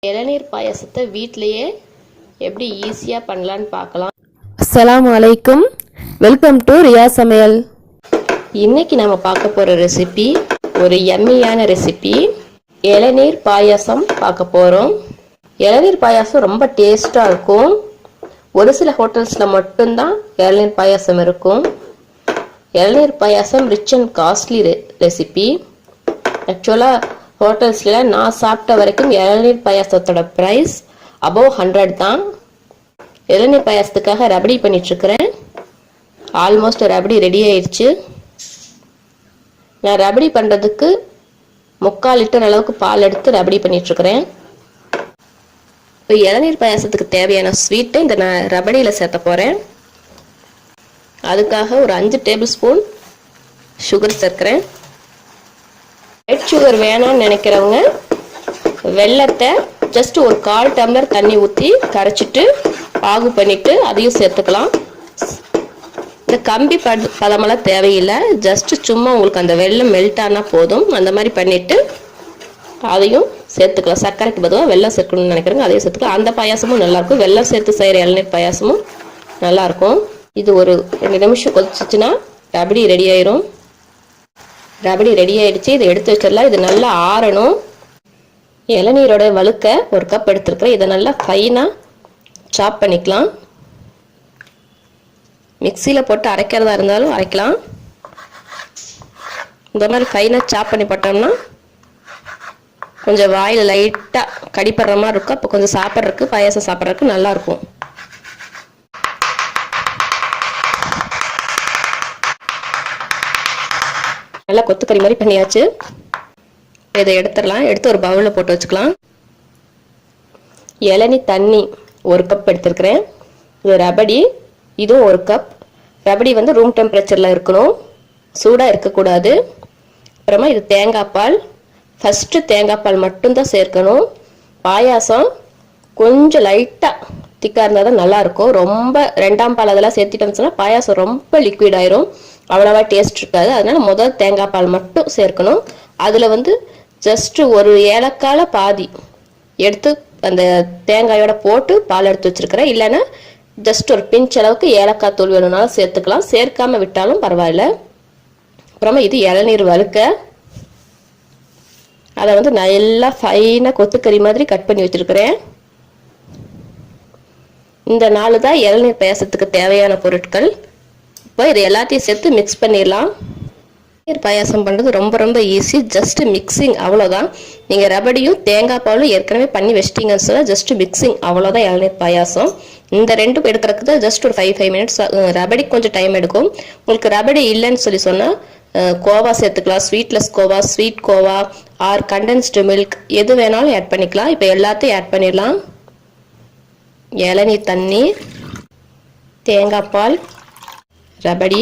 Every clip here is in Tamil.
இளநீர் பாயாசத்தை வீட்டிலேயே எப்படி ஈஸியாக பண்ணலான்னு பார்க்கலாம். அஸ்ஸலாமு அலைக்கும். வெல்கம் டு ரியா சமையல். இன்னைக்கு நம்ம பார்க்க போகிற ரெசிபி ஒரு யம்மியான ரெசிபி. இளநீர் பாயாசம் பார்க்க போகிறோம். இளநீர் பாயாசம் ரொம்ப டேஸ்ட்டாக இருக்கும். ஒரு சில ஹோட்டல்ஸில் மட்டும்தான் இளநீர் பாயாசம் இருக்கும். இளநீர் பாயாசம் ரிச் அண்ட் காஸ்ட்லி ரெசிபி. ஆக்சுவலாக ஹோட்டல்ஸில் நான் சாப்பிட்ட வரைக்கும் இளநீர் பாயாசத்தோட ப்ரைஸ் அபவ் 100 தான். இளநீர் பாயாசத்துக்காக ரபடி பண்ணிட்டுருக்கிறேன். ஆல்மோஸ்ட் ரபடி ரெடி ஆயிடுச்சு. நான் ரபடி பண்ணுறதுக்கு 3/4 லிட்டர் அளவுக்கு பால் எடுத்து ரபடி பண்ணிட்டுருக்கிறேன். இப்போ இளநீர் பாயாசத்துக்கு தேவையான ஸ்வீட்டை இந்த நான் ரபடியில் சேர்த்த போகிறேன். அதுக்காக ஒரு 5 டேபிள் ஸ்பூன் சுகர் சேர்க்குறேன். ஒயிட் சுகர் வேணாம்னு நினைக்கிறவங்க வெல்லத்தை ஜஸ்ட் ஒரு 1/4 டம்ளர் தண்ணி ஊற்றி கரைச்சிட்டு பாகு பண்ணிவிட்டு அதையும் சேர்த்துக்கலாம். இந்த கம்பி பதமெல்லாம் தேவையில்லை. ஜஸ்ட் சும்மா உங்களுக்கு அந்த வெல்லம் மெல்ட் ஆனால் போதும். அந்த மாதிரி பண்ணிவிட்டு அதையும் சேர்த்துக்கலாம். சர்க்கரைக்கு பதிலாக வெல்லம் சேர்க்கணும்னு நினைக்கிறேங்க, அதையும் சேர்த்துக்கலாம். அந்த பாயாசமும் நல்லாயிருக்கும். வெல்லம் சேர்த்து செய்கிற இளநீர் பாயாசமும் நல்லாயிருக்கும். இது ஒரு 2 நிமிஷம் கொதிச்சிச்சுன்னா ரபடி ரெடி ஆயிரும். ரபடி ரெடி ஆயிடுச்சு. இதை எடுத்து வச்சிடலாம். இது நல்லா ஆறணும். இளநீரோட வழுக்க 1 கப் எடுத்துருக்கிறேன். இதை நல்லா ஃபைனாக சாப் பண்ணிக்கலாம். மிக்சியில் போட்டு அரைக்கிறதா இருந்தாலும் அரைக்கலாம். இந்த மாதிரி ஃபைனாக சாப் பண்ணி போட்டோம்னா கொஞ்சம் வாயில் லைட்டாக கடிப்படுற மாதிரி இருக்கும். அப்போ கொஞ்சம் சாப்பிட்றதுக்கு பாயாசம் சாப்பிட்றதுக்கு நல்லாயிருக்கும். நல்லா கொத்துக்கறி மாதிரி பண்ணியாச்சு. இதை எடுத்துடலாம். எடுத்து ஒரு பவுலில் போட்டு வச்சுக்கலாம். இளநீ தண்ணி 1 கப் எடுத்துருக்கிறேன். இது ரபடி, இதுவும் 1 கப். ரபடி வந்து ரூம் டெம்பரேச்சரில் இருக்கணும், சூடாக இருக்கக்கூடாது. அப்புறமா இது தேங்காய் பால். ஃபஸ்ட்டு தேங்காய் பால் மட்டும்தான் சேர்க்கணும். பாயாசம் கொஞ்சம் லைட்டாக திக்காக இருந்தால் தான் நல்லாயிருக்கும். ரொம்ப 2ஆம் பால் அதெல்லாம் சேர்த்துட்டோம்னு சொன்னால் பாயாசம் ரொம்ப லிக்விட் ஆயிரும், அவ்வளோவா டேஸ்ட் இருக்காது. அதனால முதல் தேங்காய் பால் மட்டும் சேர்க்கணும். அதில் வந்து ஜஸ்ட் ஒரு ஏலக்கால பாதி எடுத்து அந்த தேங்காயோட போட்டு பால் எடுத்து வச்சிருக்கிறேன். இல்லைன்னா ஜஸ்ட் ஒரு பிஞ்ச் அளவுக்கு ஏலக்காய் தூள் வேணும்னாலும் சேர்த்துக்கலாம், சேர்க்காம விட்டாலும் பரவாயில்ல. அப்புறமா இது இளநீர் வழுக்க. அதை வந்து நல்லா ஃபைனாக கொத்துக்கறி மாதிரி கட் பண்ணி வச்சிருக்கிறேன். இந்த 4 தான் இளநீர் பாயாசத்துக்கு தேவையான பொருட்கள். இப்போ இது எல்லாத்தையும் சேர்த்து மிக்ஸ் பண்ணிடலாம். இளநீர் பாயாசம் பண்ணுறது ரொம்ப ரொம்ப ஈஸி. ஜஸ்ட் மிக்சிங், அவ்வளோதான். நீங்கள் ரபடியும் தேங்காய் பாலும் ஏற்கனவே பண்ணி வச்சிட்டிங்கன்னு சொன்னால் ஜஸ்ட் மிக்சிங், அவ்வளோதான் இளநீர் பாயாசம். இந்த 2 எடுக்கிறதுக்கு தான் ஜஸ்ட் ஒரு 5 மினிட்ஸ். ரபடி கொஞ்சம் டைம் எடுக்கும். உங்களுக்கு ரபடி இல்லைன்னு சொல்லி சொன்னால் கோவா சேர்த்துக்கலாம். Sweetless khoa, sweet khoa or condensed milk எது வேணாலும் ஆட் பண்ணிக்கலாம். இப்போ எல்லாத்தையும் ஆட் பண்ணிடலாம். இளநீர் தண்ணி, தேங்காய் பால், ரபடி.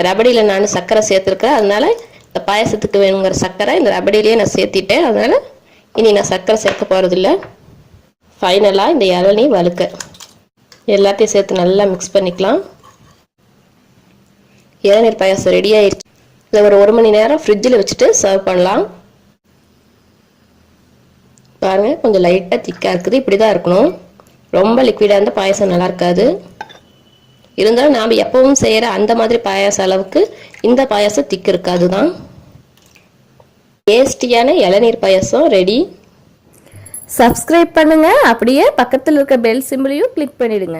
ரபடியில் நான் சர்க்கரை சேர்த்துருக்கேன். அதனால இந்த பாயசத்துக்கு வேணுங்கிற சர்க்கரை இந்த ரபடியிலேயே நான் சேர்த்திட்டேன். அதனால் இனி நான் சர்க்கரை சேர்க்க போகிறதில்ல. ஃபைனலாக இந்த இளநீர் வழுக்க எல்லாத்தையும் சேர்த்து நல்லா மிக்ஸ் பண்ணிக்கலாம். இளநீர் பாயாசம் ரெடி ஆயிடுச்சு. இதை ஒரு 1 மணி நேரம் ஃப்ரிட்ஜில் வச்சுட்டு சர்வ் பண்ணலாம். பாருங்கள், கொஞ்சம் லைட்டாக திக்காக இருக்குது. இப்படி தான் இருக்கணும். ரொம்ப லிக்விடாக இருந்தால் பாயாசம் நல்லா இருக்காது. இருந்தாலும் நாம் எப்பவும் செய்கிற அந்த மாதிரி பாயாசம் அளவுக்கு இந்த பாயாசம் திக்கு இருக்காது தான். டேஸ்டியான இளநீர் பாயாசம் ரெடி. சப்ஸ்கிரைப் பண்ணுங்க. அப்படியே பக்கத்தில் இருக்க பெல் சிம்பிளையும் கிளிக் பண்ணிடுங்க.